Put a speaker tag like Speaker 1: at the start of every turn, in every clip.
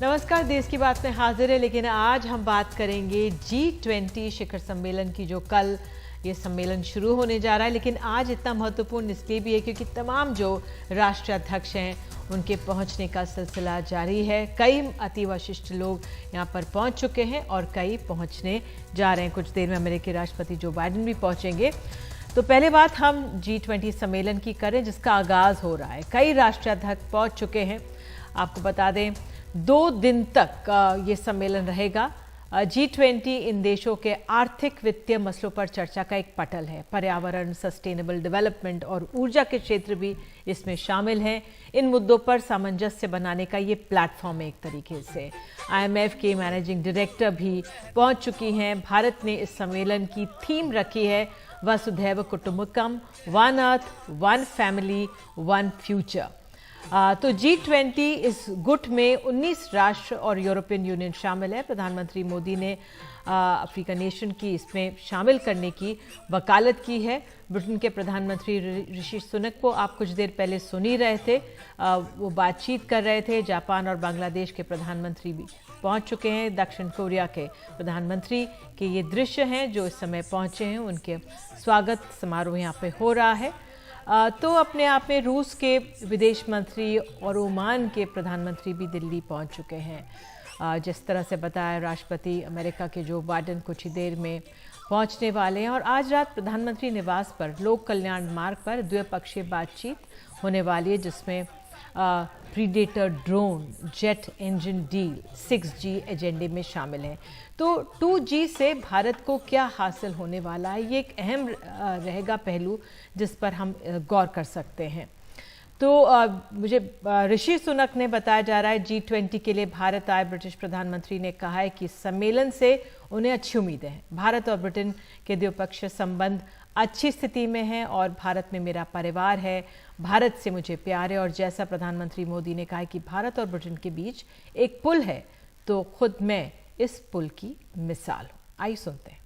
Speaker 1: नमस्कार, देश की बात में हाजिर है। लेकिन आज हम बात करेंगे G20 शिखर सम्मेलन की, जो कल ये सम्मेलन शुरू होने जा रहा है। लेकिन आज इतना महत्वपूर्ण इसलिए भी है क्योंकि तमाम जो राष्ट्राध्यक्ष हैं उनके पहुंचने का सिलसिला जारी है। कई अति विशिष्ट लोग यहां पर पहुंच चुके हैं और कई पहुंचने जा रहे हैं। कुछ देर में अमेरिकी राष्ट्रपति जो बाइडेन भी पहुंचेंगे। तो पहले बात हम G20 सम्मेलन की करें, जिसका आगाज हो रहा है। कई राष्ट्राध्यक्ष पहुंच चुके हैं। आपको बता दें 2 दिन तक ये सम्मेलन रहेगा। G20 इन देशों के आर्थिक वित्तीय मसलों पर चर्चा का एक पटल है। पर्यावरण, सस्टेनेबल डेवलपमेंट और ऊर्जा के क्षेत्र भी इसमें शामिल हैं। इन मुद्दों पर सामंजस्य बनाने का ये प्लेटफॉर्म है एक तरीके से। IMF के मैनेजिंग डायरेक्टर भी पहुंच चुकी हैं। भारत ने इस सम्मेलन की थीम रखी है वसुधैव कुटुंबकम, one earth, one family, one future. तो G20 इस गुट में 19 राष्ट्र और यूरोपियन यूनियन शामिल है। प्रधानमंत्री मोदी ने अफ्रीका नेशन की इसमें शामिल करने की वकालत की है। ब्रिटेन के प्रधानमंत्री ऋषि सुनक को आप कुछ देर पहले सुन ही रहे थे, वो बातचीत कर रहे थे। जापान और बांग्लादेश के प्रधानमंत्री भी पहुंच चुके हैं। दक्षिण कोरिया के प्रधानमंत्री के ये दृश्य हैं जो इस समय पहुंचे हैं। उनके स्वागत समारोह यहाँ पे हो रहा है। तो अपने आप में रूस के विदेश मंत्री और ओमान के प्रधानमंत्री भी दिल्ली पहुंच चुके हैं। जिस तरह से बताया राष्ट्रपति अमेरिका के जो बाइडेन कुछ ही देर में पहुंचने वाले हैं। और आज रात प्रधानमंत्री निवास पर लोक कल्याण मार्ग पर द्विपक्षीय बातचीत होने वाली है, जिसमें predator drone, jet engine deal, 6G एजेंडे में शामिल है। तो 2G से भारत को क्या हासिल होने वाला है, ये एक अहम रहेगा पहलू जिस पर हम गौर कर सकते हैं। तो मुझे ऋषि सुनक ने बताया जा रहा है G20 के लिए भारत आए ब्रिटिश प्रधानमंत्री ने कहा है कि सम्मेलन से उन्हें अच्छी उम्मीदें हैं। भारत और ब्रिटेन के द्विपक्षीय संबंध अच्छी स्थिति में है और भारत में मेरा परिवार है, भारत से मुझे प्यार है। और जैसा प्रधानमंत्री मोदी ने कहा है कि भारत और ब्रिटेन के बीच एक पुल है, तो खुद मैं इस पुल की मिसाल हूं। आइए सुनते हैं।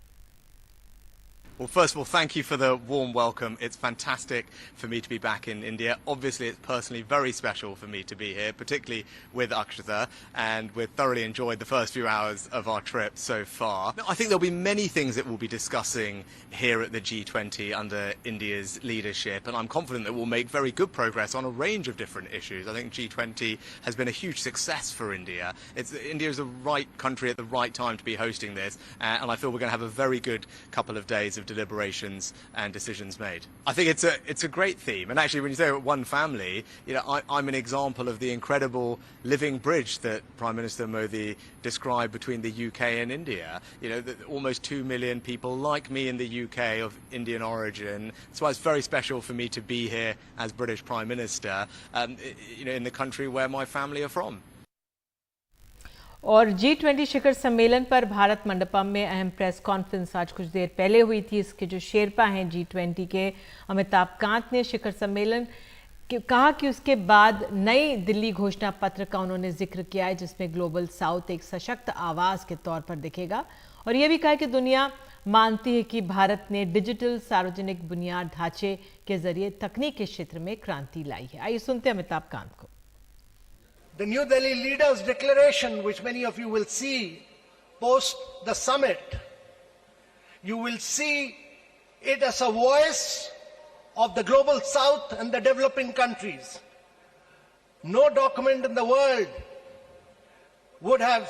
Speaker 2: Well, first of all, thank you for the warm welcome. It's fantastic for me to be back in India. Obviously, it's personally very special for me to be here, particularly with Akshata, and we've thoroughly enjoyed the first few hours of our trip so far. I think there'll be many things that we'll be discussing here at the G20 under India's leadership, and I'm confident that we'll make very good progress on a range of different issues. I think G20 has been a huge success for India. India is the right country at the right time to be hosting this, and I feel we're going to have a very good couple of days of deliberations and decisions made. I think it's a great theme, and actually when you say one family, I'm an example of the incredible living bridge that Prime Minister Modi described between the UK and India. Almost 2 million people like me in the UK of Indian origin. That's why it's very special for me to be here as British Prime Minister, in the country where my family are from.
Speaker 1: और G20 शिखर सम्मेलन पर भारत मंडपम में अहम press conference आज कुछ देर पहले हुई थी। इसके जो शेरपा हैं G20 के, अमिताभ कांत ने शिखर सम्मेलन कहा कि उसके बाद नई दिल्ली घोषणा पत्र का उन्होंने जिक्र किया है, जिसमें ग्लोबल साउथ एक सशक्त आवाज के तौर पर दिखेगा। और यह भी कहा कि दुनिया मानती है कि भारत ने डिजिटल सार्वजनिक बुनियाद ढांचे के जरिए तकनीक के क्षेत्र में क्रांति लाई है। आइए सुनते हैं अमिताभ कांत को।
Speaker 3: The New Delhi Leaders' Declaration, which many of you will see post the summit, you will see it as a voice of the global south and the developing countries. No document in the world would have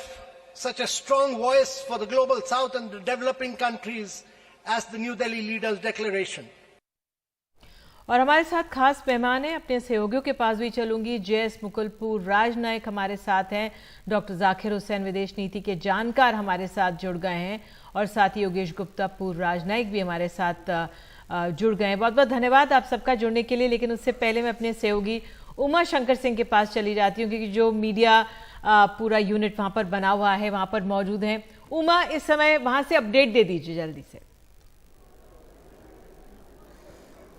Speaker 3: such a strong voice for the global south and the developing countries as the New Delhi Leaders' Declaration.
Speaker 1: और हमारे साथ खास मेहमान हैं, अपने सहयोगियों के पास भी चलूंगी। JS मुकुलपुर राजनायक हमारे साथ हैं, डॉक्टर जाकिर हुसैन विदेश नीति के जानकार हमारे साथ जुड़ गए हैं, और साथ ही योगेश गुप्ता पूर्व राजनायक भी हमारे साथ जुड़ गए हैं। बहुत बहुत धन्यवाद आप सबका जुड़ने के लिए। लेकिन उससे पहले मैं अपने सहयोगी उमा शंकर सिंह के पास चली जाती हूँ, क्योंकि जो मीडिया पूरा यूनिट वहाँ पर बना हुआ है वहाँ पर मौजूद हैं। उमा, इस समय वहाँ से अपडेट दे दीजिए जल्दी से।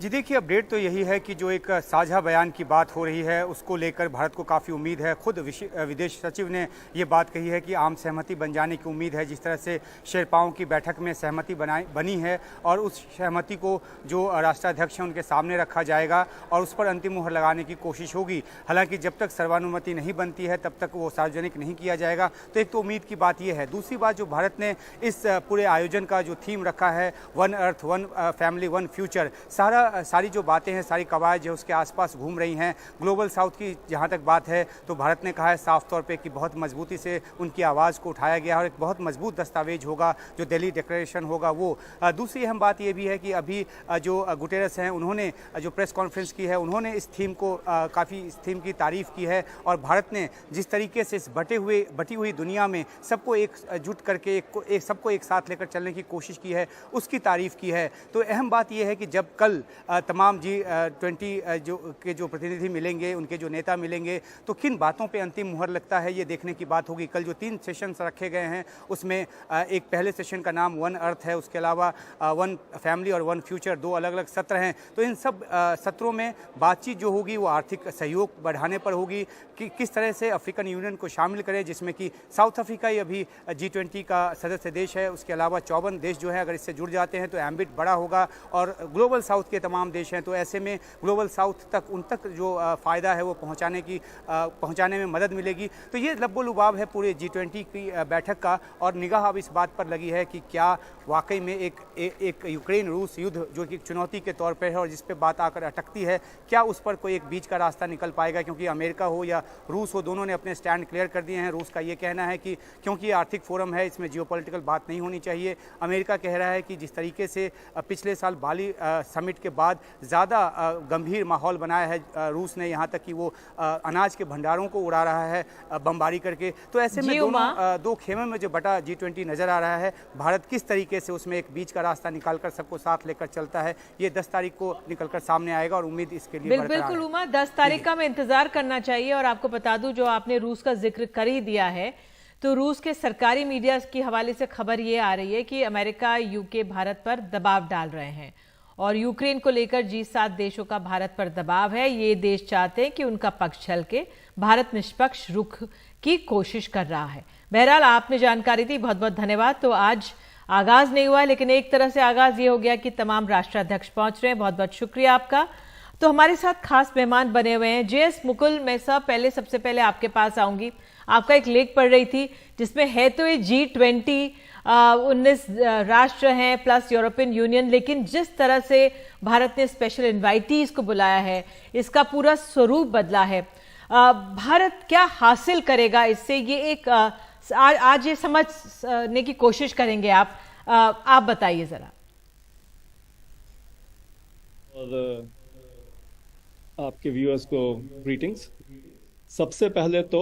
Speaker 4: जी देखिए, अपडेट तो यही है कि जो एक साझा बयान की बात हो रही है उसको लेकर भारत को काफ़ी उम्मीद है। खुद विदेश सचिव ने ये बात कही है कि आम सहमति बन जाने की उम्मीद है। जिस तरह से शेरपाओं की बैठक में सहमति बनी है और उस सहमति को जो राष्ट्राध्यक्ष हैं उनके सामने रखा जाएगा और उस पर अंतिम मुहर लगाने की कोशिश होगी। हालांकि जब तक सर्वानुमति नहीं बनती है तब तक वो सार्वजनिक नहीं किया जाएगा। तो एक तो उम्मीद की बात यह है। दूसरी बात, जो भारत ने इस पूरे आयोजन का जो थीम रखा है, one earth one family one future, सारी जो बातें हैं, सारी कवायद जो उसके आसपास घूम रही हैं। ग्लोबल साउथ की जहां तक बात है तो भारत ने कहा है साफ तौर पे कि बहुत मजबूती से उनकी आवाज़ को उठाया गया और एक बहुत मजबूत दस्तावेज होगा जो दिल्ली डिक्लेरेशन होगा वो। दूसरी अहम बात ये भी है कि अभी जो गुटेरस हैं उन्होंने जो प्रेस कॉन्फ्रेंस की है, उन्होंने इस थीम को काफ़ी इस थीम की तारीफ़ की है और भारत ने जिस तरीके से इस बटी हुई दुनिया में सबको एकजुट करके सबको एक साथ लेकर चलने की कोशिश की है, उसकी तारीफ़ की है। तो अहम बात यह है कि जब कल तमाम G20 जो प्रतिनिधि मिलेंगे, उनके जो नेता मिलेंगे, तो किन बातों पे अंतिम मुहर लगता है ये देखने की बात होगी। कल जो 3 सेशंस रखे गए हैं उसमें एक पहले सेशन का नाम वन अर्थ है, उसके अलावा वन फैमिली और वन फ्यूचर, 2 अलग अलग सत्र हैं। तो इन सब सत्रों में बातचीत जो होगी वो आर्थिक सहयोग बढ़ाने पर होगी कि किस तरह से अफ्रीकन यूनियन को शामिल करें, जिसमें कि साउथ अफ्रीका ही अभी G20 का सदस्य देश है। उसके अलावा 54 देश जो है अगर इससे जुड़ जाते हैं तो एम्बिट बड़ा होगा और ग्लोबल साउथ के तमाम देश हैं। तो ऐसे में ग्लोबल साउथ तक उन तक जो फ़ायदा है वो पहुंचाने में मदद मिलेगी। तो ये लब्बो लुबाब है पूरे G20 की बैठक का और निगाह अब इस बात पर लगी है कि क्या वाकई में एक यूक्रेन रूस युद्ध जो कि चुनौती के तौर पर है और जिस पे बात आकर अटकती है, क्या उस पर कोई एक बीच का रास्ता निकल पाएगा। क्योंकि अमेरिका हो या रूस हो, दोनों ने अपने स्टैंड क्लियर कर दिए हैं। रूस का ये कहना है कि क्योंकि ये आर्थिक फोरम है, इसमें जियोपॉलिटिकल बात नहीं होनी चाहिए। अमेरिका कह रहा है कि जिस तरीके से पिछले साल बाली समिट के बाद ज़्यादा गंभीर माहौल बनाया है रूस ने, यहाँ तक कि वो अनाज के भंडारों को उड़ा रहा है बमबारी करके। तो ऐसे में दो खेमे में जो बटा G20 नज़र आ रहा है, भारत किस तरीके से उसमें एक बीच का रास्ता निकालकर सबको साथ लेकर चलता है, ये 10 तारीख को निकलकर सामने आएगा और उम्मीद इसके लिए
Speaker 1: बिल्कुल उमा, 10 तारीख का हमें इंतजार करना चाहिए। और आपको बता दूं, जो आपने रूस का जिक्र कर ही दिया है, तो रूस के सरकारी मीडिया के हवाले से खबर ये आ रही है कि अमेरिका यूके भारत पर दबाव डाल रहे हैं और यूक्रेन को लेकर G7 देशों का भारत पर दबाव है। ये देश चाहते हैं कि उनका पक्ष छल के भारत निष्पक्ष रुख की कोशिश कर रहा है। बहरहाल आपने जानकारी दी, बहुत बहुत धन्यवाद। तो आज आगाज नहीं हुआ लेकिन एक तरह से आगाज ये हो गया कि तमाम राष्ट्राध्यक्ष पहुंच रहे हैं। बहुत बहुत शुक्रिया आपका। तो हमारे साथ खास मेहमान बने हुए हैं JS मुकुल। मैं सबसे पहले आपके पास आऊंगी। आपका एक लेख पढ़ रही थी जिसमें है तो ये G20 19 राष्ट्र हैं प्लस यूरोपियन यूनियन, लेकिन जिस तरह से भारत ने स्पेशल इन्वाइटीज को बुलाया है, इसका पूरा स्वरूप बदला है। भारत क्या हासिल करेगा इससे, ये एक आज ये समझने की कोशिश करेंगे आप बताइए जरा।
Speaker 5: और आपके व्यूअर्स को ग्रीटिंग्स। सबसे पहले तो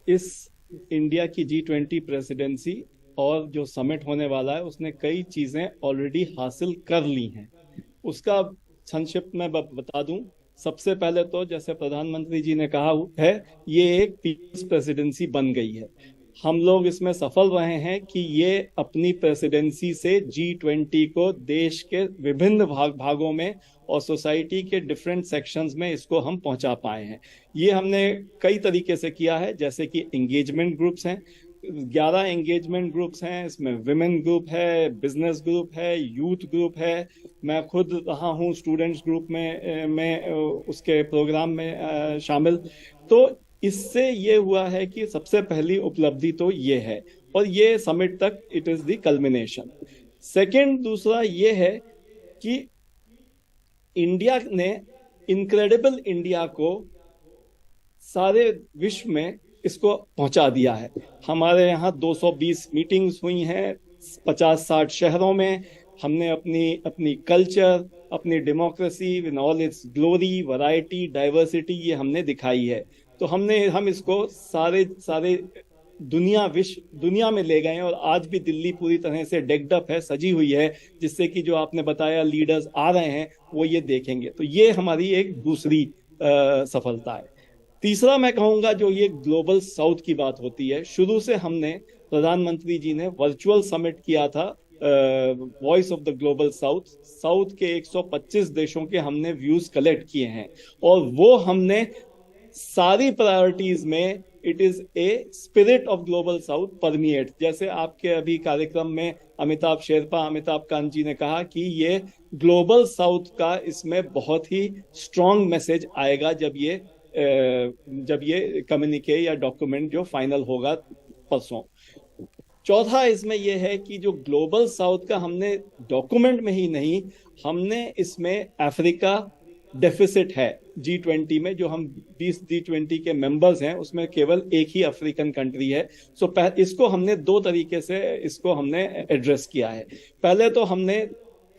Speaker 5: इस इंडिया की G20 प्रेसिडेंसी और जो समिट होने वाला है उसने कई चीजें ऑलरेडी हासिल कर ली हैं। उसका संक्षिप्त में बता दूं। सबसे पहले तो जैसे प्रधानमंत्री जी ने कहा है, ये एक पीपल्स प्रेसिडेंसी बन गई है। हम लोग इसमें सफल रहे हैं कि ये अपनी प्रेसिडेंसी से G20 को देश के विभिन्न भागों में और सोसाइटी के डिफरेंट सेक्शंस में इसको हम पहुंचा पाए हैं। ये हमने कई तरीके से किया है, जैसे कि एंगेजमेंट ग्रुप्स हैं, 11 एंगेजमेंट ग्रुप्स हैं। इसमें विमेन ग्रुप है, बिजनेस ग्रुप है, यूथ ग्रुप है। मैं खुद रहा हूँ स्टूडेंट्स ग्रुप में उसके प्रोग्राम में शामिल। तो इससे ये हुआ है कि सबसे पहली उपलब्धि तो ये है और ये समिट तक it is the culmination. Second, दूसरा ये है कि इंडिया ने इनक्रेडिबल इंडिया को सारे विश्व में इसको पहुंचा दिया है। हमारे यहाँ 220 मीटिंग्स हुई हैं 50-60 शहरों में। हमने अपनी कल्चर, अपनी democracy with all it's glory, variety, diversity, ये हमने दिखाई है। तो हम इसको सारे दुनिया में ले गए और आज भी दिल्ली पूरी तरह से डेक्ड अप है, सजी हुई है, जिससे कि जो आपने बताया लीडर्स आ रहे हैं वो ये देखेंगे। तो ये हमारी एक दूसरी सफलता है। तीसरा मैं कहूंगा, जो ये ग्लोबल साउथ की बात होती है, शुरू से हमने प्रधानमंत्री जी ने वर्चुअल समिट किया था voice of the global south के 125 देशों के हमने व्यूज कलेक्ट किए हैं, और वो हमने सारी प्रायोरिटीज में it is a spirit of global south permeate. जैसे आपके अभी कार्यक्रम में अमिताभ कांत जी ने कहा कि ये ग्लोबल साउथ का इसमें बहुत ही स्ट्रॉन्ग मैसेज आएगा जब ये कम्युनिके या डॉक्यूमेंट जो फाइनल होगा परसों। चौथा इसमें यह है कि जो ग्लोबल साउथ का हमने डॉक्यूमेंट में ही नहीं, हमने इसमें अफ्रीका डेफिसिट है G20 में, जो हम 20 G20 के मेंबर्स हैं उसमें केवल एक ही अफ्रीकन कंट्री है। सो इसको हमने दो तरीके से इसको हमने एड्रेस किया है। पहले तो हमने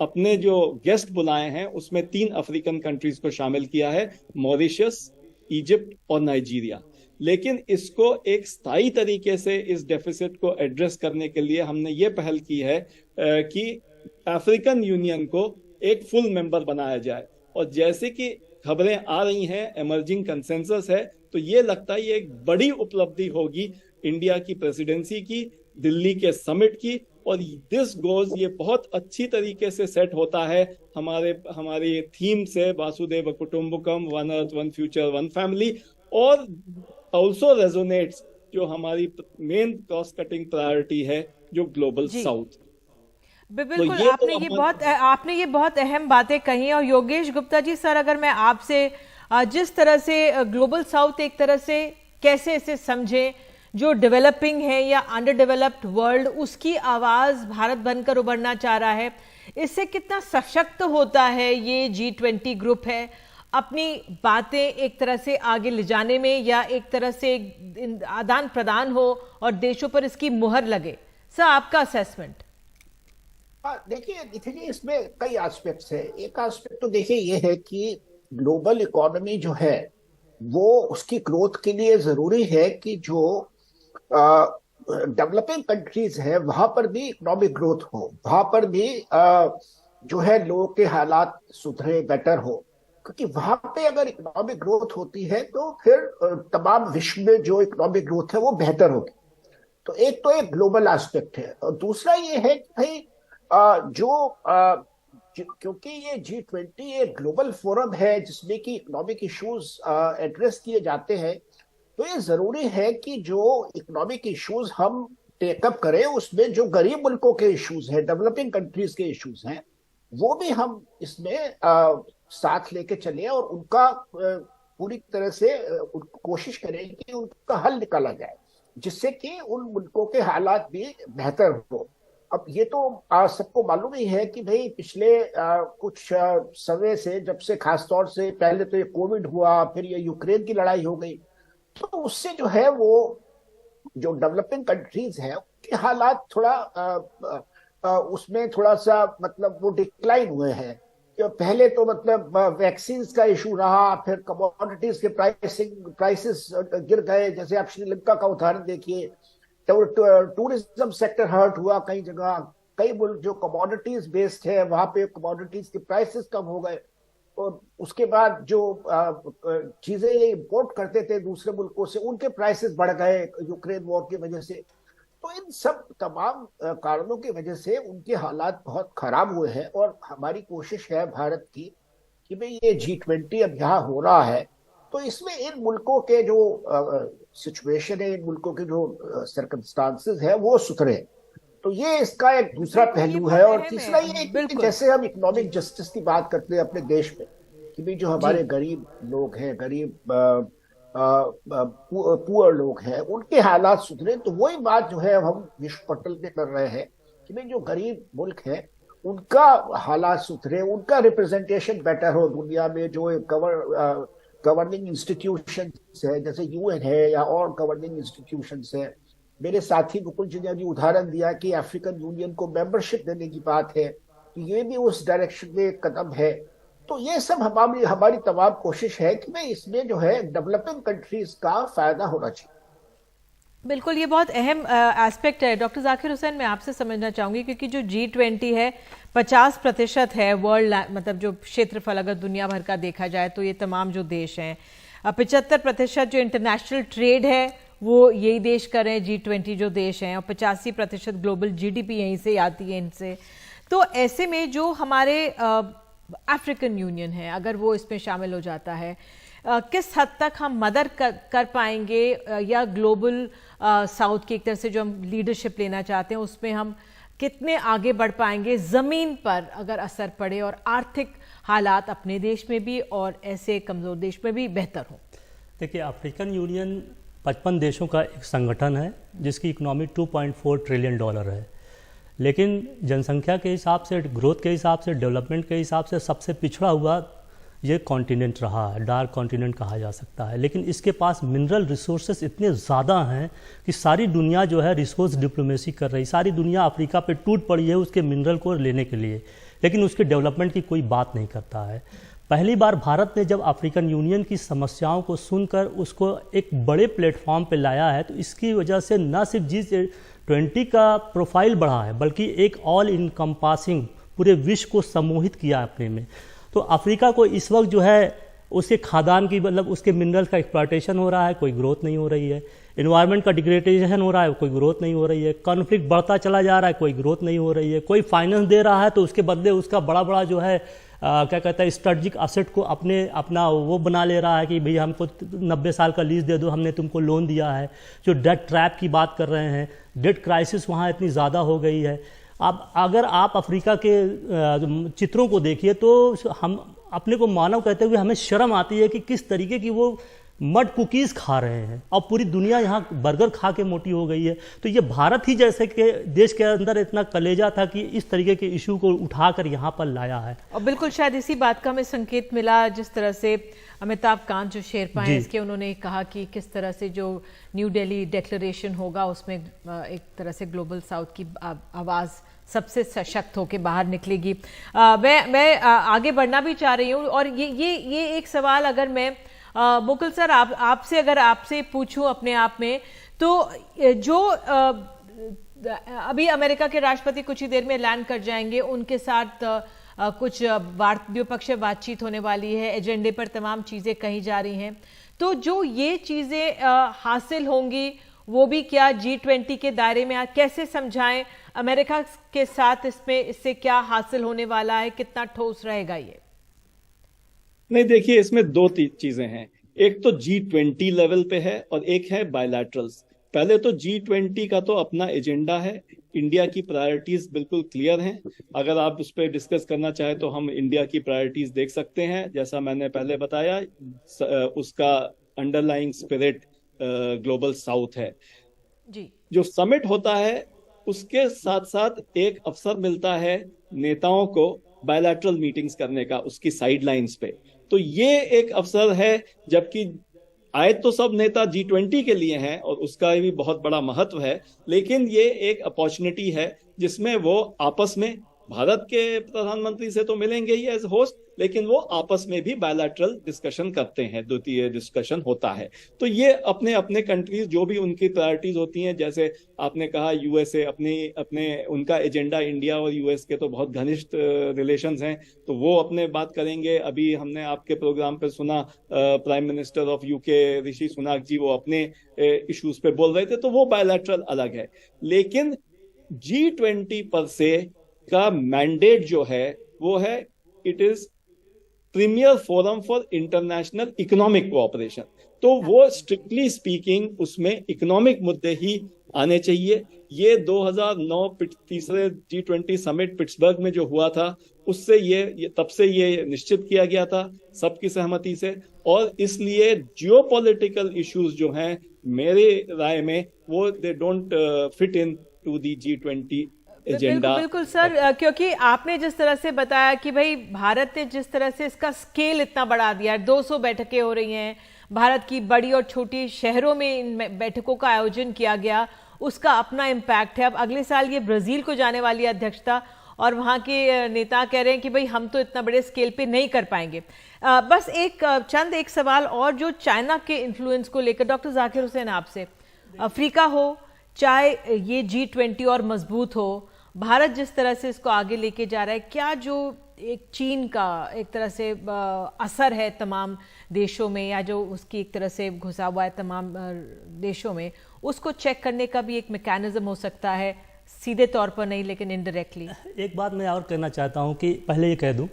Speaker 5: अपने जो गेस्ट बुलाए हैं उसमें 3 अफ्रीकन कंट्रीज को शामिल किया है, मॉरिशस, इजिप्ट और नाइजीरिया। लेकिन इसको एक स्थायी तरीके से इस डेफिसिट को एड्रेस करने के लिए हमने ये पहल की है कि अफ्रीकन यूनियन को एक फुल मेंबर बनाया जाए। और जैसे कि खबरें आ रही हैं, इमर्जिंग कंसेंसस है, तो ये लगता है ये एक बड़ी उपलब्धि होगी इंडिया की प्रेसिडेंसी की, दिल्ली के समिट की। और दिस गोज, ये बहुत अच्छी तरीके से सेट होता है हमारे थीम से, वासुदेव कुटुंबकम, one earth one future one family, और ऑल्सो रेजोनेट्स जो हमारी मेन क्रॉस कटिंग प्रायोरिटी है, जो ग्लोबल साउथ।
Speaker 1: बिल्कुल,
Speaker 5: तो
Speaker 1: आपने ये बहुत अहम बातें कही। और योगेश गुप्ता जी सर, अगर मैं आपसे जिस तरह से ग्लोबल साउथ एक तरह से कैसे इसे समझें, जो डेवलपिंग है या अंडर डेवलप्ड वर्ल्ड, उसकी आवाज भारत बनकर उभरना चाह रहा है, इससे कितना सशक्त होता है ये G20 ग्रुप है अपनी बातें एक तरह से आगे ले जाने में, या एक तरह से आदान प्रदान हो और देशों पर इसकी मुहर लगे। सर, आपका असेसमेंट।
Speaker 6: देखिए इसमें कई एस्पेक्ट्स है। एक एस्पेक्ट तो देखिए ये है कि ग्लोबल इकोनॉमी जो है वो उसकी ग्रोथ के लिए जरूरी है कि जो डेवलपिंग कंट्रीज है वहां पर भी इकोनॉमिक ग्रोथ हो, वहां पर भी जो है लोगों के हालात सुधरे, बेटर हो। क्योंकि वहां पे अगर इकोनॉमिक ग्रोथ होती है तो फिर तमाम विश्व में जो इकोनॉमिक ग्रोथ है वो बेहतर होगी। तो एक ग्लोबल एस्पेक्ट है। और दूसरा ये है कि भाई क्योंकि ये G20 एक ग्लोबल फोरम है जिसमें कि इकोनॉमिक इश्यूज एड्रेस किए जाते हैं, तो ये जरूरी है कि जो इकोनॉमिक इश्यूज हम टेकअप करें उसमें जो गरीब मुल्कों के इश्यूज हैं, डेवलपिंग कंट्रीज के इश्यूज हैं, वो भी हम इसमें साथ लेके चले और उनका पूरी तरह से कोशिश करें कि उनका हल निकाला जाए, जिससे कि उन मुल्कों के हालात भी बेहतर हो। अब ये तो सबको मालूम ही है कि भाई पिछले कुछ समय से, जब से खासतौर से पहले तो ये कोविड हुआ, फिर ये यूक्रेन की लड़ाई हो गई, तो उससे जो है वो जो डेवलपिंग कंट्रीज हैं उनके हालात थोड़ा उसमें थोड़ा सा मतलब वो डिक्लाइन हुए हैं। पहले तो मतलब वैक्सीन का इशू रहा, फिर कमोडिटीज के प्राइसेस गिर गए। जैसे आप श्रीलंका का उदाहरण देखिए, टूरिज्म सेक्टर हर्ट हुआ कई जगह, कई मुल्क जो कमोडिटीज बेस्ड है वहां पे कमोडिटीज के प्राइसेस कम हो गए। और उसके बाद जो चीजें इंपोर्ट करते थे दूसरे मुल्कों से, उनके प्राइसेस बढ़ गए यूक्रेन वॉर की वजह से। तो इन सब तमाम कारणों की वजह से उनके हालात बहुत खराब हुए हैं। और हमारी कोशिश है भारत की कि भाई ये G20 अब यहाँ हो रहा है, तो इसमें इन मुल्कों के जो सिचुएशन है, इन मुल्कों के जो सर्कमस्टांसेस है वो सुधरे। तो ये इसका एक दूसरा पहलू है। और तीसरा ये कि जैसे हम इकोनॉमिक जस्टिस की बात करते हैं अपने देश में, कि भाई जो हमारे गरीब लोग हैं, गरीब पुअर लोग हैं, उनके हालात सुधरे। तो वही बात जो है हम विश्व पटल पे कर रहे हैं कि भाई जो गरीब मुल्क है उनका हालात सुधरे, उनका रिप्रेजेंटेशन बेटर हो दुनिया में। जो गवर्निंग इंस्टीट्यूशंस है जैसे UN है या और गवर्निंग इंस्टीट्यूशंस है, मेरे साथी मुकुल जी ने भी उदाहरण दिया कि अफ्रीकन यूनियन को मेंबरशिप देने की बात है, तो ये भी उस डायरेक्शन में एक कदम है। तो ये सब हमारी तमाम कोशिश है कि भाई इसमें जो है डेवलपिंग कंट्रीज का फायदा होना चाहिए।
Speaker 1: बिल्कुल, ये बहुत अहम एस्पेक्ट है। डॉक्टर जाकिर हुसैन, मैं आपसे समझना चाहूंगी, क्योंकि जो G20 है 50% है वर्ल्ड, मतलब जो क्षेत्रफल अगर दुनिया भर का देखा जाए तो ये तमाम जो देश हैं, 75% जो इंटरनेशनल ट्रेड है वो यही देश कर रहे हैं, G20 जो देश हैं, और 85% ग्लोबल GDP यहीं से आती है इनसे। तो ऐसे में जो हमारे अफ्रीकन यूनियन है, अगर वो इसमें शामिल हो जाता है, किस हद तक हम मदद कर पाएंगे, या ग्लोबल साउथ की एक तरह से जो हम लीडरशिप लेना चाहते हैं उसमें हम कितने आगे बढ़ पाएंगे ज़मीन पर अगर असर पड़े और आर्थिक हालात अपने देश में भी और ऐसे कमज़ोर देश में भी बेहतर हो? देखिए,
Speaker 7: अफ्रीकन यूनियन 55 देशों का एक संगठन है जिसकी इकोनॉमी $2.4 ट्रिलियन है, लेकिन जनसंख्या के हिसाब से, ग्रोथ के हिसाब से, डेवलपमेंट के हिसाब से सबसे पिछड़ा हुआ ये कॉन्टिनेंट रहा है, डार्क कॉन्टिनेंट कहा जा सकता है। लेकिन इसके पास मिनरल रिसोर्सेस इतने ज़्यादा हैं कि सारी दुनिया जो है रिसोर्स डिप्लोमेसी कर रही, सारी दुनिया अफ्रीका पे टूट पड़ी है उसके मिनरल को लेने के लिए, लेकिन उसके डेवलपमेंट की कोई बात नहीं करता है। पहली बार भारत ने जब अफ्रीकन यूनियन की समस्याओं को सुनकर उसको एक बड़े प्लेटफॉर्म पे लाया है, तो इसकी वजह से न सिर्फ G20 का प्रोफाइल बढ़ा है, बल्कि एक ऑल इनकम्पासिंग पूरे विश्व को सम्मोहित किया अपने में। तो अफ्रीका को इस वक्त जो है उसके खादान की, मतलब उसके मिनरल्स का एक्सप्लॉयटेशन हो रहा है, कोई ग्रोथ नहीं हो रही है। एनवायरनमेंट का डिग्रेडेशन हो रहा है, कोई ग्रोथ नहीं हो रही है। कॉन्फ्लिक्ट बढ़ता चला जा रहा है, कोई ग्रोथ नहीं हो रही है। कोई फाइनेंस दे रहा है तो उसके बदले उसका बड़ा बड़ा जो है क्या कहता है, स्ट्रेटजिक असेट को अपना वो बना ले रहा है कि भैया हमको 90 साल का लीज दे दो, हमने तुमको लोन दिया है। जो डेट ट्रैप की बात कर रहे हैं, डेट क्राइसिस वहाँ इतनी ज़्यादा हो गई है। अब अगर आप अफ्रीका के चित्रों को देखिए तो हम अपने को मानव कहते हुए हमें शर्म आती है कि किस तरीके की वो मड कुकीज़ खा रहे हैं, और पूरी दुनिया यहाँ बर्गर खा के मोटी हो गई है। तो ये भारत ही जैसे के देश के अंदर इतना कलेजा था कि इस तरीके के इशू को उठाकर यहाँ पर लाया है।
Speaker 1: और बिल्कुल शायद इसी बात का हमें संकेत मिला जिस तरह से अमिताभ कांत जो शेरपा हैं इसके, उन्होंने कहा कि किस तरह से जो न्यू दिल्ली डिक्लेरेशन होगा उसमें एक तरह से ग्लोबल साउथ की आवाज़ सबसे सशक्त होकर बाहर निकलेगी। मैं आगे बढ़ना भी चाह रही हूँ, और ये एक सवाल अगर मैं मुकुल सर आपसे पूछूं अपने आप में, तो जो अभी अमेरिका के राष्ट्रपति कुछ ही देर में लैंड कर जाएंगे, उनके साथ कुछ द्विपक्षीय बातचीत होने वाली है, एजेंडे पर तमाम चीज़ें कही जा रही हैं। तो जो ये चीज़ें हासिल होंगी वो भी क्या G20 के दायरे में कैसे समझाएं, अमेरिका के साथ इससे क्या हासिल होने वाला है, कितना ठोस रहेगा ये?
Speaker 5: नहीं, देखिए, इसमें दो चीजें हैं। एक तो G20 लेवल पे है और एक है बायलैटरल्स। पहले तो G20 का तो अपना एजेंडा है, इंडिया की प्रायोरिटीज बिल्कुल क्लियर हैं। अगर आप उस पर डिस्कस करना चाहें तो हम इंडिया की प्रायोरिटीज देख सकते हैं। जैसा मैंने पहले बताया, उसका अंडरलाइंग स्पिरिट ग्लोबल साउथ है जी। जो समिट होता है उसके साथ साथ एक अवसर मिलता है नेताओं को बायलैटरल मीटिंग्स करने का उसकी साइडलाइंस पे। तो ये एक अवसर है, जबकि आए तो सब नेता G20 के लिए हैं और उसका भी बहुत बड़ा महत्व है, लेकिन ये एक अपॉर्चुनिटी है जिसमें वो आपस में, भारत के प्रधानमंत्री से तो मिलेंगे ही एज होस्ट, लेकिन वो आपस में भी बायलैटरल डिस्कशन करते हैं, द्वितीय डिस्कशन होता है। तो ये अपने अपने कंट्रीज जो भी उनकी प्रायोरिटीज होती हैं, जैसे आपने कहा USA अपने उनका एजेंडा, इंडिया और US के तो बहुत घनिष्ठ रिलेशंस हैं, तो वो अपने बात करेंगे। अभी हमने आपके प्रोग्राम पे सुना प्राइम मिनिस्टर ऑफ UK ऋषि सुनाक जी, वो अपने इश्यूज पे बोल रहे थे, तो वो बायलैटरल अलग है। लेकिन G20 पर से का मैंडेट जो है वो है, it is premier forum for international economic cooperation. तो वो स्ट्रिक्टली स्पीकिंग उसमें इकोनॉमिक मुद्दे ही आने चाहिए। ये 2009 तीसरे G20 समिट पिट्सबर्ग में जो हुआ था, उससे ये तब से ये निश्चित किया गया था सबकी सहमति से, और इसलिए जियोपॉलिटिकल इश्यूज जो हैं मेरे राय में वो they don't fit into the G20 agenda.
Speaker 1: बिल्कुल सर, क्योंकि आपने जिस तरह से बताया कि भाई भारत ने जिस तरह से इसका स्केल इतना बढ़ा दिया है, 200 बैठकें हो रही हैं, भारत की बड़ी और छोटी शहरों में इन बैठकों का आयोजन किया गया, उसका अपना इम्पैक्ट है। अब अगले साल ये ब्राजील को जाने वाली अध्यक्षता, और वहाँ के नेता कह रहे हैं कि भाई हम तो इतना बड़े स्केल पे नहीं कर पाएंगे। बस एक सवाल और जो चाइना के इन्फ्लुएंस को लेकर, डॉक्टर जाकिर हुसैन आपसे, अफ्रीका हो चाहे ये G20 और मजबूत हो, भारत जिस तरह से इसको आगे लेके जा रहा है, क्या जो एक चीन का एक तरह से असर है तमाम देशों में, या जो उसकी एक तरह से घुसा हुआ है तमाम देशों में, उसको चेक करने का भी एक मैकेनिज्म हो सकता है, सीधे तौर पर नहीं लेकिन इनडायरेक्टली।
Speaker 7: एक बात मैं और कहना चाहता हूं कि पहले ये कह दूं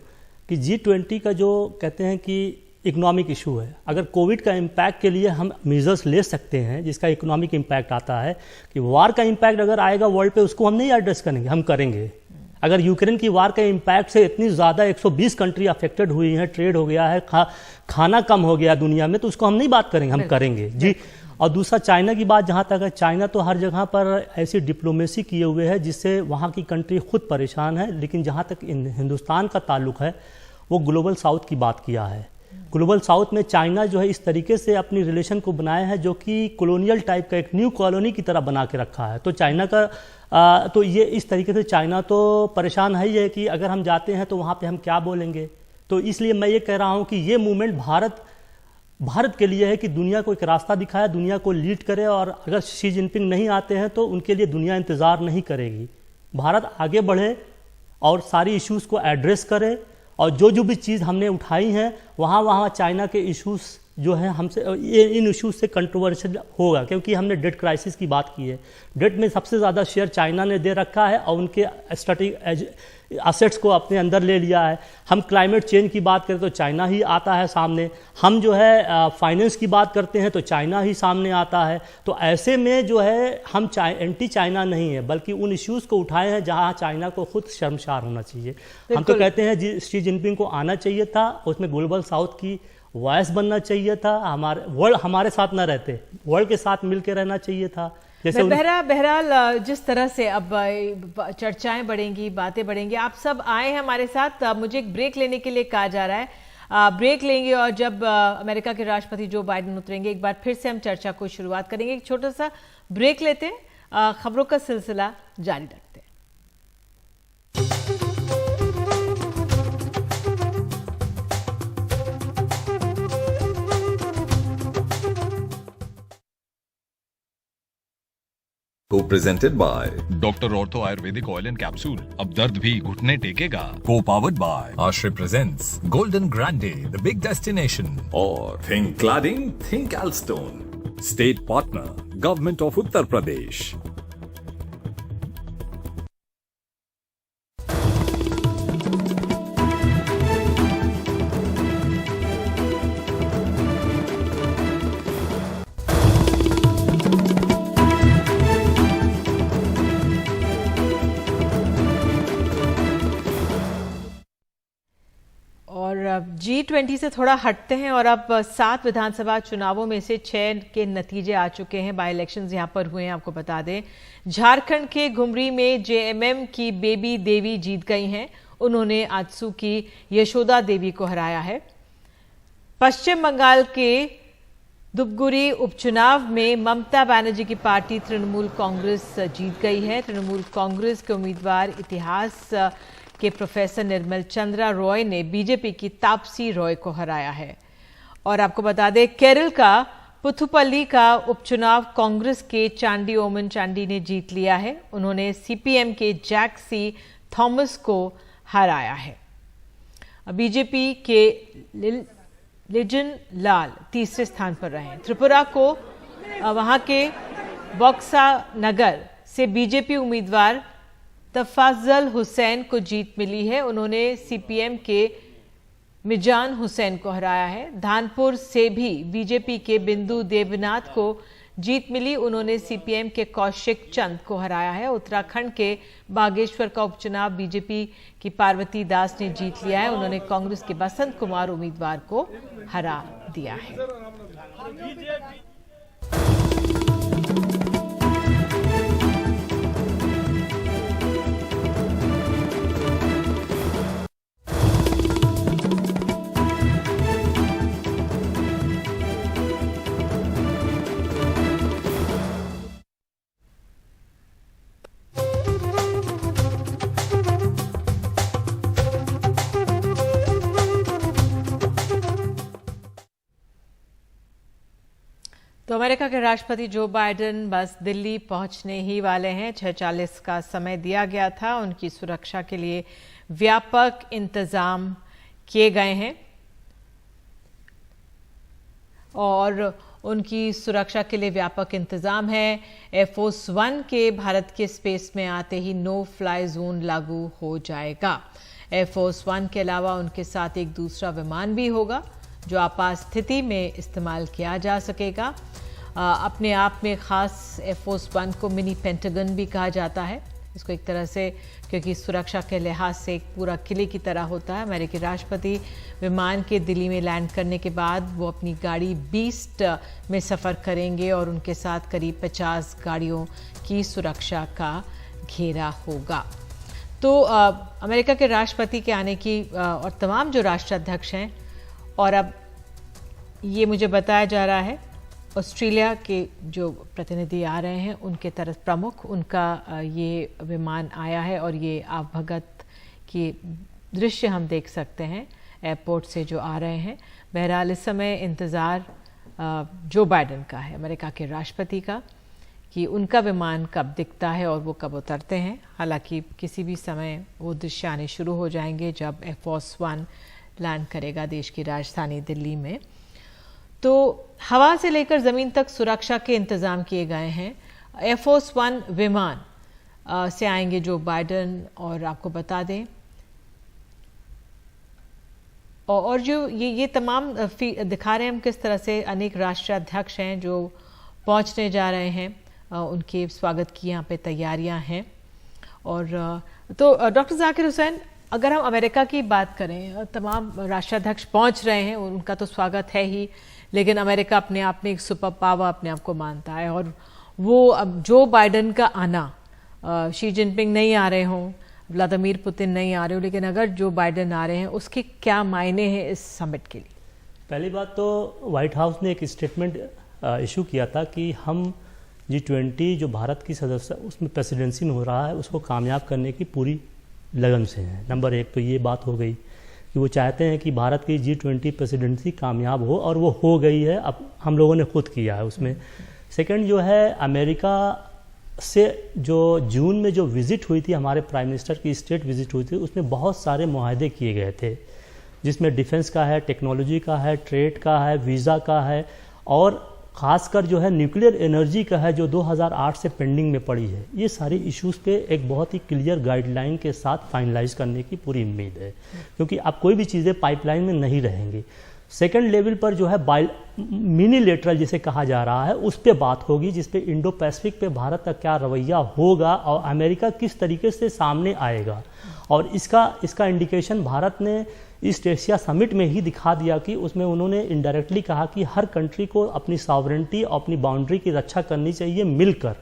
Speaker 7: कि G20 का जो कहते हैं कि इकोनॉमिक इशू है, अगर कोविड का इम्पैक्ट के लिए हम मेजर्स ले सकते हैं जिसका इकोनॉमिक इम्पैक्ट आता है, कि वार का इम्पैक्ट अगर आएगा वर्ल्ड पे उसको हम नहीं एड्रेस करेंगे, हम करेंगे। अगर यूक्रेन की वार के इम्पैक्ट से इतनी ज़्यादा 120 कंट्री अफेक्टेड हुई हैं, ट्रेड हो गया है, खाना कम हो गया दुनिया में, तो उसको हम नहीं बात करेंगे, हम करेंगे जी। और दूसरा चाइना की बात जहाँ तक है, चाइना तो हर जगह पर ऐसी डिप्लोमेसी किए हुए है जिससे वहाँ की कंट्री खुद परेशान है, लेकिन जहाँ तक हिंदुस्तान का ताल्लुक है वो ग्लोबल साउथ की बात किया है। ग्लोबल साउथ में चाइना जो है इस तरीके से अपनी रिलेशन को बनाया है जो कि कॉलोनियल टाइप का एक न्यू कॉलोनी की तरह बना के रखा है। तो चाइना का तो ये इस तरीके से चाइना तो परेशान है ही है कि अगर हम जाते हैं तो वहाँ पे हम क्या बोलेंगे। तो इसलिए मैं ये कह रहा हूँ कि ये मूवमेंट भारत के लिए है कि दुनिया को एक रास्ता दिखाए, दुनिया को लीड करे, और अगर शी जिनपिंग नहीं आते हैं तो उनके लिए दुनिया इंतज़ार नहीं करेगी। भारत आगे बढ़े और सारी इश्यूज़ को एड्रेस करे, और जो भी चीज़ हमने उठाई हैं वहाँ चाइना के इश्यूज़ जो है हमसे इन इश्यूज़ से कंट्रोवर्शियल होगा, क्योंकि हमने डेट क्राइसिस की बात की है। डेट में सबसे ज़्यादा शेयर चाइना ने दे रखा है और उनके स्ट्रेटेजिक एसेट्स को अपने अंदर ले लिया है। हम क्लाइमेट चेंज की बात करें तो चाइना ही आता है सामने, हम जो है फाइनेंस की बात करते हैं तो चाइना ही सामने आता है। तो ऐसे में जो है हम एंटी चाइना नहीं है, बल्कि उन इश्यूज़ को उठाए हैं जहां चाइना को खुद शर्मसार होना चाहिए। हम तो कहते हैं शी जिनपिंग को आना चाहिए था, उसमें ग्लोबल साउथ की वॉइस बनना चाहिए था, वर्ल्ड हमारे साथ ना रहते, वर्ल्ड के साथ मिलकर रहना चाहिए था।
Speaker 1: बहरहाल जिस तरह से अब चर्चाएं बढ़ेंगी, बातें बढ़ेंगी, आप सब आए हैं हमारे साथ। मुझे एक ब्रेक लेने के लिए कहा जा रहा है, ब्रेक लेंगे और जब अमेरिका के राष्ट्रपति जो बाइडेन उतरेंगे एक बार फिर से हम चर्चा को शुरुआत करेंगे। एक छोटा सा ब्रेक लेते हैं, खबरों का सिलसिला जारी रखते हैं।
Speaker 8: Co-presented by
Speaker 9: doctor ortho Ayurvedic oil and capsule, अब दर्द भी घुटने टेकेगा।
Speaker 8: Co-powered by Ashray presents Golden Grande, the big destination, or Think Cladding, Think Alstone. State partner, Government of Uttar Pradesh.
Speaker 1: G20 से थोड़ा हटते हैं और अब 7 विधानसभा चुनावों में से 6 के नतीजे आ चुके हैं। बाई इलेक्शंस यहां पर हुए हैं। आपको बता दें, झारखंड के घुमरी में JMM की बेबी देवी जीत गई हैं। उन्होंने आजसू की यशोदा देवी को हराया है। पश्चिम बंगाल के धुपगुड़ी उपचुनाव में ममता बनर्जी की पार्टी तृणमूल कांग्रेस जीत गई है। तृणमूल कांग्रेस के उम्मीदवार इतिहास के प्रोफेसर निर्मल चंद्रा रॉय ने बीजेपी की तापसी रॉय को हराया है। और आपको बता दें, केरल का पुथुपल्ली का उपचुनाव कांग्रेस के चांडी ओमन चांडी ने जीत लिया है। उन्होंने CPM के जैक सी थॉमस को हराया है। बीजेपी के लिजन लाल तीसरे स्थान पर रहे। त्रिपुरा को वहां के बक्सा नगर से बीजेपी उम्मीदवार तफाजल हुसैन को जीत मिली है। उन्होंने CPM के मिजान हुसैन को हराया है। धानपुर से भी बीजेपी के बिंदु देवनाथ को जीत मिली। उन्होंने CPM के कौशिक चंद को हराया है। उत्तराखंड के बागेश्वर का उपचुनाव बीजेपी की पार्वती दास ने जीत लिया है। उन्होंने कांग्रेस के बसंत कुमार उम्मीदवार को हरा दिया है। तो अमेरिका के राष्ट्रपति जो बाइडेन बस दिल्ली पहुंचने ही वाले हैं। 6:40 का समय दिया गया था। उनकी सुरक्षा के लिए व्यापक इंतजाम किए गए हैं और उनकी सुरक्षा के लिए व्यापक इंतजाम है। एयरफोर्स 1 के भारत के स्पेस में आते ही नो फ्लाई जोन लागू हो जाएगा। एयरफोर्स 1 के अलावा उनके साथ एक दूसरा विमान भी होगा जो आपात स्थिति में इस्तेमाल किया जा सकेगा। अपने आप में खास एयरफोर्स 1 को मिनी पेंटागन भी कहा जाता है इसको एक तरह से, क्योंकि सुरक्षा के लिहाज से एक पूरा किले की तरह होता है। अमेरिकी राष्ट्रपति विमान के दिल्ली में लैंड करने के बाद वो अपनी गाड़ी बीस्ट में सफ़र करेंगे और उनके साथ करीब 50 गाड़ियों की सुरक्षा का घेरा होगा। तो अमेरिका के राष्ट्रपति के आने की और तमाम जो राष्ट्राध्यक्ष हैं, और अब ये मुझे बताया जा रहा है ऑस्ट्रेलिया के जो प्रतिनिधि आ रहे हैं उनके तरफ प्रमुख उनका ये विमान आया है और ये आवभगत के दृश्य हम देख सकते हैं एयरपोर्ट से जो आ रहे हैं। बहरहाल इस समय इंतज़ार जो बाइडेन का है, अमेरिका के राष्ट्रपति का, कि उनका विमान कब दिखता है और वो कब उतरते हैं। हालांकि किसी भी समय वो दृश्य आने शुरू हो जाएंगे जब एयरफोर्स 1 लैंड करेगा देश की राजधानी दिल्ली में। तो हवा से लेकर ज़मीन तक सुरक्षा के इंतज़ाम किए गए हैं। एयरफोर्स 1 विमान से आएंगे जो बाइडेन, और आपको बता दें और जो ये तमाम दिखा रहे हैं हम किस तरह से अनेक राष्ट्राध्यक्ष हैं जो पहुंचने जा रहे हैं, उनके स्वागत की यहाँ पे तैयारियां हैं। और तो डॉक्टर जाकिर हुसैन, अगर हम अमेरिका की बात करें, तमाम राष्ट्राध्यक्ष पहुंच रहे हैं और उनका तो स्वागत है ही, लेकिन अमेरिका अपने आप में एक सुपर पावर अपने आप को मानता है और वो अब जो बाइडेन का आना, शी जिनपिंग नहीं आ रहे हों, व्लादिमीर पुतिन नहीं आ रहे हो, लेकिन अगर जो बाइडेन आ रहे हैं उसके क्या मायने हैं इस समिट के लिए?
Speaker 7: पहली बात तो व्हाइट हाउस ने एक स्टेटमेंट इशू किया था कि हम G20 जो भारत की सदस्य उसमें प्रेसिडेंसी में हो रहा है उसको कामयाब करने की पूरी लगन से हैं। नंबर एक तो ये बात हो गई कि वो चाहते हैं कि भारत की G20 प्रेसिडेंसी कामयाब हो, और वो हो गई है, अब हम लोगों ने खुद किया है उसमें। सेकंड जो है, अमेरिका से जो जून में जो विज़िट हुई थी, हमारे प्राइम मिनिस्टर की स्टेट विज़िट हुई थी, उसमें बहुत सारे मुआहदे किए गए थे जिसमें डिफेंस का है, टेक्नोलॉजी का है, ट्रेड का है, वीज़ा का है, और ख़ासकर जो है न्यूक्लियर एनर्जी का है जो 2008 से पेंडिंग में पड़ी है। ये सारी इश्यूज़ पे एक बहुत ही क्लियर गाइडलाइन के साथ फाइनलाइज करने की पूरी उम्मीद है, क्योंकि अब कोई भी चीज़ें पाइपलाइन में नहीं रहेंगी। सेकंड लेवल पर जो है मिनीलेटरल जिसे कहा जा रहा है उस पर बात होगी, जिस पे इंडो पैसिफिक पे भारत का क्या रवैया होगा और अमेरिका किस तरीके से सामने आएगा। और इसका इंडिकेशन भारत ने ईस्ट एशिया समिट में ही दिखा दिया कि उसमें उन्होंने इनडायरेक्टली कहा कि हर कंट्री को अपनी सॉवरेंटी और अपनी बाउंड्री की रक्षा करनी चाहिए मिलकर।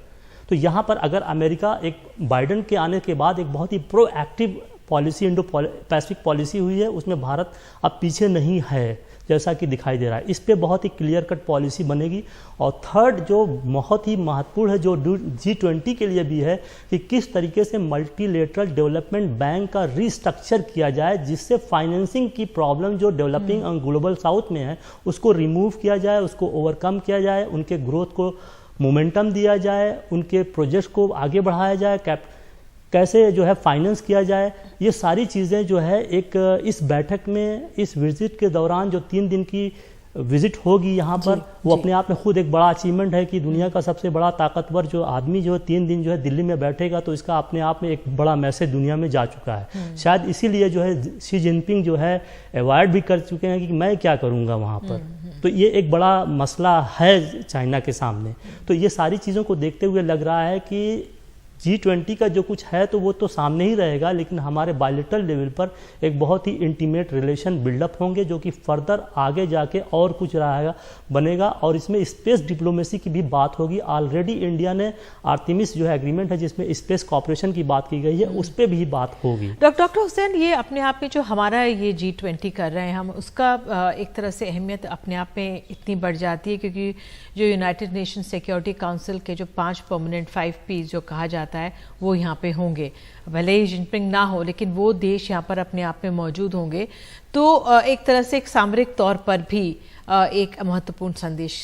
Speaker 7: तो यहाँ पर अगर अमेरिका एक बाइडेन के आने के बाद एक बहुत ही proactive policy, Indo Pacific policy हुई है, उसमें भारत अब पीछे नहीं है जैसा कि दिखाई दे रहा है। इस पे बहुत ही क्लियर कट पॉलिसी बनेगी। और थर्ड जो बहुत ही महत्वपूर्ण है जो G20 के लिए भी है कि किस तरीके से मल्टीलेटरल डेवलपमेंट बैंक का रिस्ट्रक्चर किया जाए, जिससे फाइनेंसिंग की प्रॉब्लम जो डेवलपिंग और ग्लोबल साउथ में है उसको रिमूव किया जाए, उसको ओवरकम किया जाए, उनके ग्रोथ को मोमेंटम दिया जाए, उनके प्रोजेक्ट को आगे बढ़ाया जाए, कैसे जो है फाइनेंस किया जाए। ये सारी चीज़ें जो है एक इस बैठक में, इस विजिट के दौरान जो 3 दिन की विजिट होगी यहाँ पर, वो अपने आप में खुद एक बड़ा अचीवमेंट है कि दुनिया का सबसे बड़ा ताकतवर जो आदमी जो 3 दिन जो है दिल्ली में बैठेगा, तो इसका अपने आप में एक बड़ा मैसेज दुनिया में जा चुका है। शायद इसीलिए जो है शी जिनपिंग जो है अवॉइड भी कर चुके हैं कि मैं क्या करूँगा वहाँ पर। तो ये एक बड़ा मसला है चाइना के सामने। तो ये सारी चीज़ों को देखते हुए लग रहा है कि G20 का जो कुछ है तो वो तो सामने ही रहेगा, लेकिन हमारे बायलैटरल लेवल पर एक बहुत ही इंटीमेट रिलेशन बिल्डअप होंगे जो कि फर्दर आगे जाके और कुछ रहेगा बनेगा। और इसमें स्पेस डिप्लोमेसी की भी बात होगी। ऑलरेडी इंडिया ने आर्टेमिस जो है एग्रीमेंट है जिसमें स्पेस कॉपरेशन की बात की गई है, उस पर भी बात होगी।
Speaker 1: डॉक्टर हुसैन, ये अपने आप में जो हमारा ये G20 कर रहे हैं हम, उसका एक तरह से अहमियत अपने आप में इतनी बढ़ जाती है क्योंकि जो यूनाइटेड नेशन सिक्योरिटी काउंसिल के जो 5 परमानेंट 5 Ps जो कहा जाता है वो यहाँ पे होंगे। भले ही जिनपिंग ना हो, लेकिन वो देश यहाँ पर अपने आप में मौजूद होंगे। तो एक तरह से एक सामरिक तौर पर भी एक महत्वपूर्ण संदेश।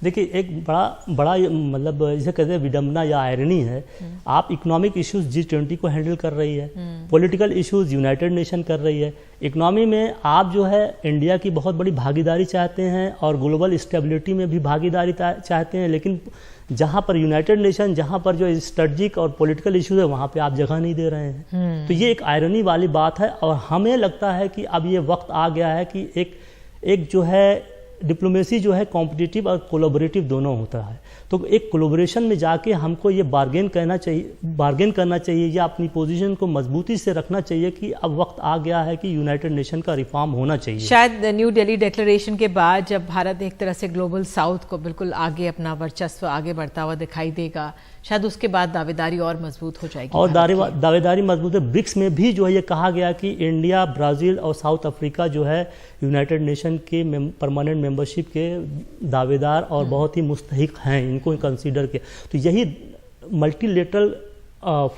Speaker 7: देखिए एक बड़ा मतलब जिसे कहते हैं विडम्बना या आयरनी है, आप इकोनॉमिक इश्यूज G20 को हैंडल कर रही है, पॉलिटिकल इश्यूज यूनाइटेड नेशन कर रही है, इकोनॉमी में आप जो है इंडिया की बहुत बड़ी भागीदारी चाहते हैं और ग्लोबल स्टेबिलिटी में भी भागीदारी चाहते हैं, लेकिन जहाँ पर यूनाइटेड नेशन, जहाँ पर जो स्ट्रेटजिक और पॉलिटिकल इश्यूज है वहाँ पे आप जगह नहीं दे रहे हैं। तो ये एक आयरनी वाली बात है और हमें लगता है कि अब ये वक्त आ गया है कि एक जो है डिप्लोमेसी जो है कॉम्पिटिटिव और कोलैबोरेटिव दोनों होता है, तो एक कोलैबोरेशन में जाके हमको ये बार्गेन करना चाहिए या अपनी पोजीशन को मजबूती से रखना चाहिए कि अब वक्त आ गया है कि यूनाइटेड नेशन का रिफॉर्म होना चाहिए।
Speaker 1: शायद न्यू दिल्ली डिक्लेरेशन के बाद जब भारत एक तरह से ग्लोबल साउथ को बिल्कुल आगे अपना वर्चस्व आगे बढ़ता हुआ दिखाई देगा, शायद उसके बाद दावेदारी और मजबूत हो जाएगी
Speaker 7: और दावेदारी मजबूत है। ब्रिक्स में भी जो है ये कहा गया कि इंडिया, ब्राज़ील और साउथ अफ्रीका जो है यूनाइटेड नेशन के परमानेंट मेंबरशिप के दावेदार और बहुत ही मुस्तहिक हैं, इनको कंसीडर किया। तो यही मल्टीलेटरल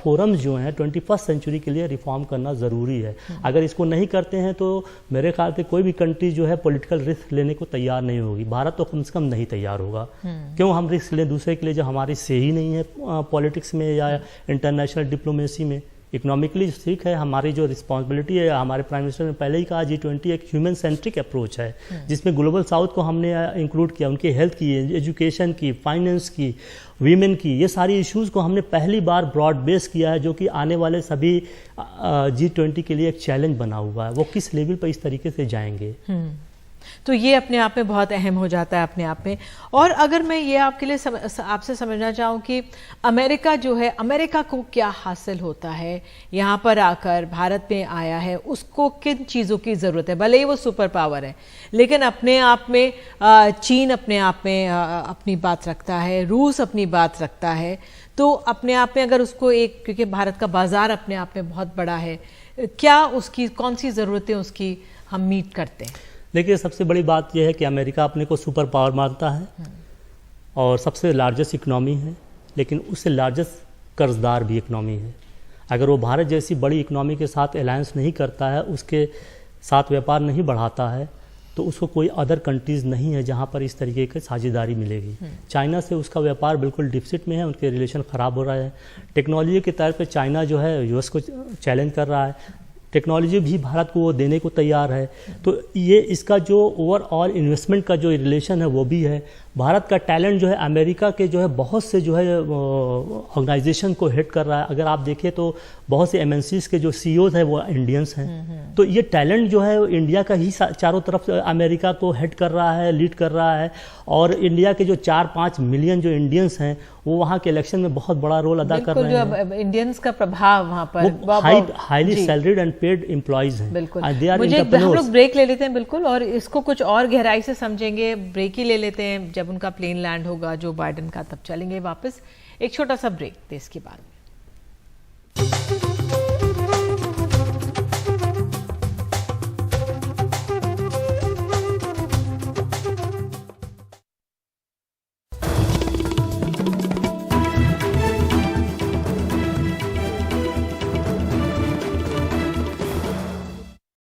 Speaker 7: फोरम्स जो हैं 21st सेंचुरी के लिए रिफॉर्म करना ज़रूरी है। अगर इसको नहीं करते हैं तो मेरे ख्याल से कोई भी कंट्री जो है पॉलिटिकल रिस्क लेने को तैयार नहीं होगी। भारत तो कम से कम नहीं तैयार होगा। क्यों हम रिस्क लें दूसरे के लिए जब हमारी से ही नहीं है पॉलिटिक्स में या इंटरनेशनल डिप्लोमेसी में। इकोनॉमिकली ठीक है, हमारी जो रिस्पॉन्सिबिलिटी है, हमारे प्राइम मिनिस्टर ने पहले ही कहा G20 एक ह्यूमन सेंट्रिक अप्रोच है जिसमें ग्लोबल साउथ को हमने इंक्लूड किया, उनके हेल्थ की, एजुकेशन की, फाइनेंस की, वीमेन की, ये सारी इश्यूज़ को हमने पहली बार ब्रॉड बेस किया है, जो कि आने वाले सभी G20 के लिए एक चैलेंज बना हुआ है। वो किस लेवल पर इस तरीके से जाएंगे,
Speaker 1: तो ये अपने आप में बहुत अहम हो जाता है अपने आप में। और अगर मैं ये आपके लिए आपसे समझना चाहूँ कि अमेरिका जो है, अमेरिका को क्या हासिल होता है यहाँ पर आकर, भारत में आया है, उसको किन चीज़ों की ज़रूरत है? भले ही वो सुपर पावर है, लेकिन अपने आप में चीन अपने आप में अपनी बात रखता है, रूस अपनी बात रखता है, तो अपने आप में अगर उसको एक, क्योंकि भारत का बाज़ार अपने आप में बहुत बड़ा है, क्या उसकी कौन सी ज़रूरतें उसकी हम मीट करते हैं?
Speaker 7: देखिए सबसे बड़ी बात यह है कि अमेरिका अपने को सुपर पावर मानता है और सबसे लार्जेस्ट इकनॉमी है, लेकिन उससे लार्जेस्ट कर्जदार भी इकनॉमी है। अगर वो भारत जैसी बड़ी इकनॉमी के साथ अलायंस नहीं करता है, उसके साथ व्यापार नहीं बढ़ाता है, तो उसको कोई अदर कंट्रीज़ नहीं है जहाँ पर इस तरीके की साझेदारी मिलेगी। चाइना से उसका व्यापार बिल्कुल डिफिसिट में है, उनके रिलेशन ख़राब हो रहा है। टेक्नोलॉजी के तौर पर चाइना जो है US को चैलेंज कर रहा है, टेक्नोलॉजी भी भारत को वो देने को तैयार है। तो ये इसका जो ओवरऑल इन्वेस्टमेंट का जो रिलेशन है वो भी है। भारत का टैलेंट जो है अमेरिका के जो है बहुत से जो है ऑर्गेनाइजेशन को हेड कर रहा है। अगर आप देखें तो बहुत से MNCs के जो CEOs हैं वो इंडियंस हैं। तो ये टैलेंट जो है इंडिया का ही चारों तरफ अमेरिका को हेड कर रहा है, लीड कर रहा है। और इंडिया के जो 4-5 मिलियन जो इंडियंस हैं वो वहाँ के इलेक्शन में बहुत बड़ा रोल अदा कर रहे हैं।
Speaker 1: इंडियंस का प्रभाव वहाँ पर
Speaker 7: highly salaried and paid employees हैं।
Speaker 1: बिल्कुल, मुझे हम लोग ब्रेक ले लेते हैं बिल्कुल, और इसको कुछ और गहराई से समझेंगे। ब्रेक ही ले लेते हैं, जब उनका प्लेन लैंड होगा जो बाइडेन का, तब चलेंगे वापस। एक छोटा सा ब्रेक देश के बाद में।